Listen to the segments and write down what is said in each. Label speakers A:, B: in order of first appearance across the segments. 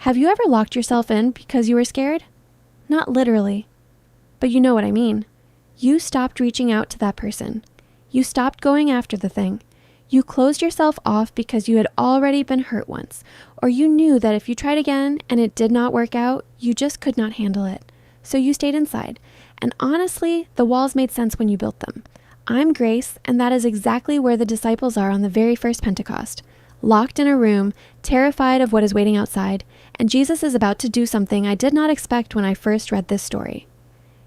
A: Have you ever locked yourself in because you were scared? Not literally, but you know what I mean. You stopped reaching out to that person. You stopped going after the thing. You closed yourself off because you had already been hurt once, or you knew that if you tried again and it did not work out, you just could not handle it. So you stayed inside. And honestly, the walls made sense when you built them. I'm Grace, and that is exactly where the disciples are on the very first Pentecost. Locked in a room, terrified of what is waiting outside, and Jesus is about to do something I did not expect when I first read this story.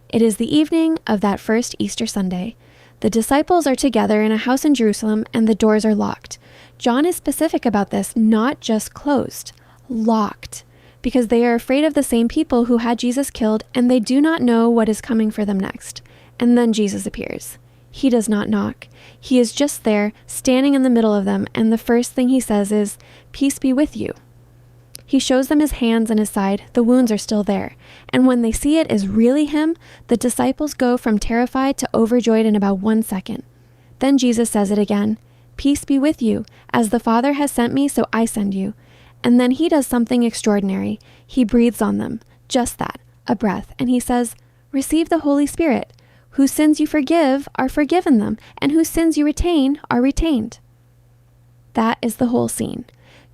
A: It is the evening of that first Easter Sunday. The disciples are together in a house in Jerusalem, and the doors are locked. John is specific about this, not just closed, locked, because they are afraid of the same people who had Jesus killed, and they do not know what is coming for them next. And then Jesus appears. He does not knock. He is just there, standing in the middle of them, and the first thing he says is, "Peace be with you." He shows them his hands and his side. The wounds are still there. And when they see it is really him, the disciples go from terrified to overjoyed in about 1 second. Then Jesus says it again, "Peace be with you. As the Father has sent me, so I send you." And then he does something extraordinary. He breathes on them. Just that, a breath. And he says, "Receive the Holy Spirit. Whose sins you forgive are forgiven them, and whose sins you retain are retained." That is the whole scene.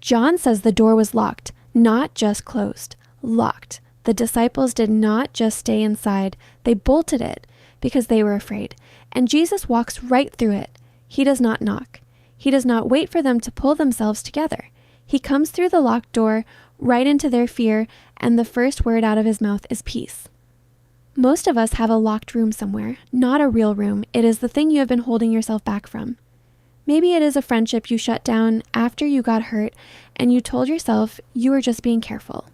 A: John says the door was locked, not just closed, locked. The disciples did not just stay inside, they bolted it because they were afraid. And Jesus walks right through it. He does not knock. He does not wait for them to pull themselves together. He comes through the locked door, right into their fear, and the first word out of his mouth is peace. Most of us have a locked room somewhere, not a real room. It is the thing you have been holding yourself back from. Maybe it is a friendship you shut down after you got hurt and you told yourself you were just being careful.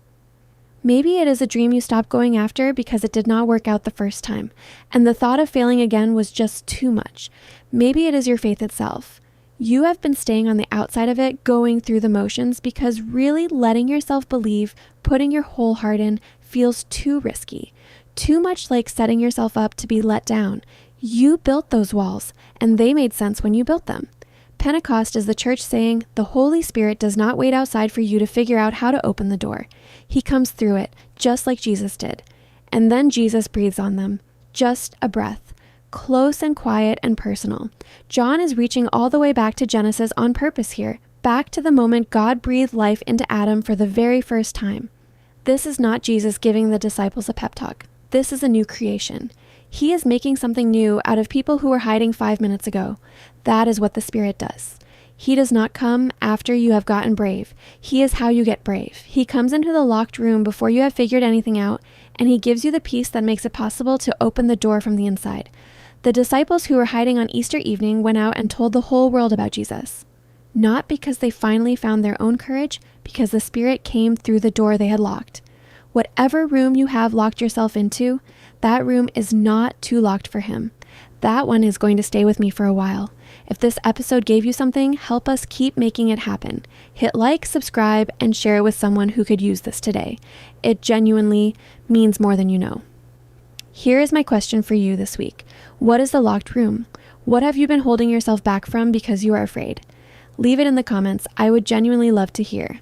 A: Maybe it is a dream you stopped going after because it did not work out the first time, and the thought of failing again was just too much. Maybe it is your faith itself. You have been staying on the outside of it, going through the motions, because really letting yourself believe, putting your whole heart in, feels too risky. Too much like setting yourself up to be let down. You built those walls, and they made sense when you built them. Pentecost is the church saying the Holy Spirit does not wait outside for you to figure out how to open the door. He comes through it, just like Jesus did. And then Jesus breathes on them. Just a breath. Close and quiet and personal. John is reaching all the way back to Genesis on purpose here, back to the moment God breathed life into Adam for the very first time. This is not Jesus giving the disciples a pep talk. This is a new creation. He is making something new out of people who were hiding 5 minutes ago. That is what the Spirit does. He does not come after you have gotten brave. He is how you get brave. He comes into the locked room before you have figured anything out, and he gives you the peace that makes it possible to open the door from the inside. The disciples who were hiding on Easter evening went out and told the whole world about Jesus. Not because they finally found their own courage, because the Spirit came through the door they had locked. Whatever room you have locked yourself into, that room is not too locked for him. That one is going to stay with me for a while. If this episode gave you something, help us keep making it happen. Hit like, subscribe, and share it with someone who could use this today. It genuinely means more than you know. Here is my question for you this week. What is the locked room? What have you been holding yourself back from because you are afraid? Leave it in the comments. I would genuinely love to hear.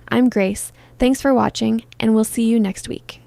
A: I'm Grace. Thanks for watching, and we'll see you next week.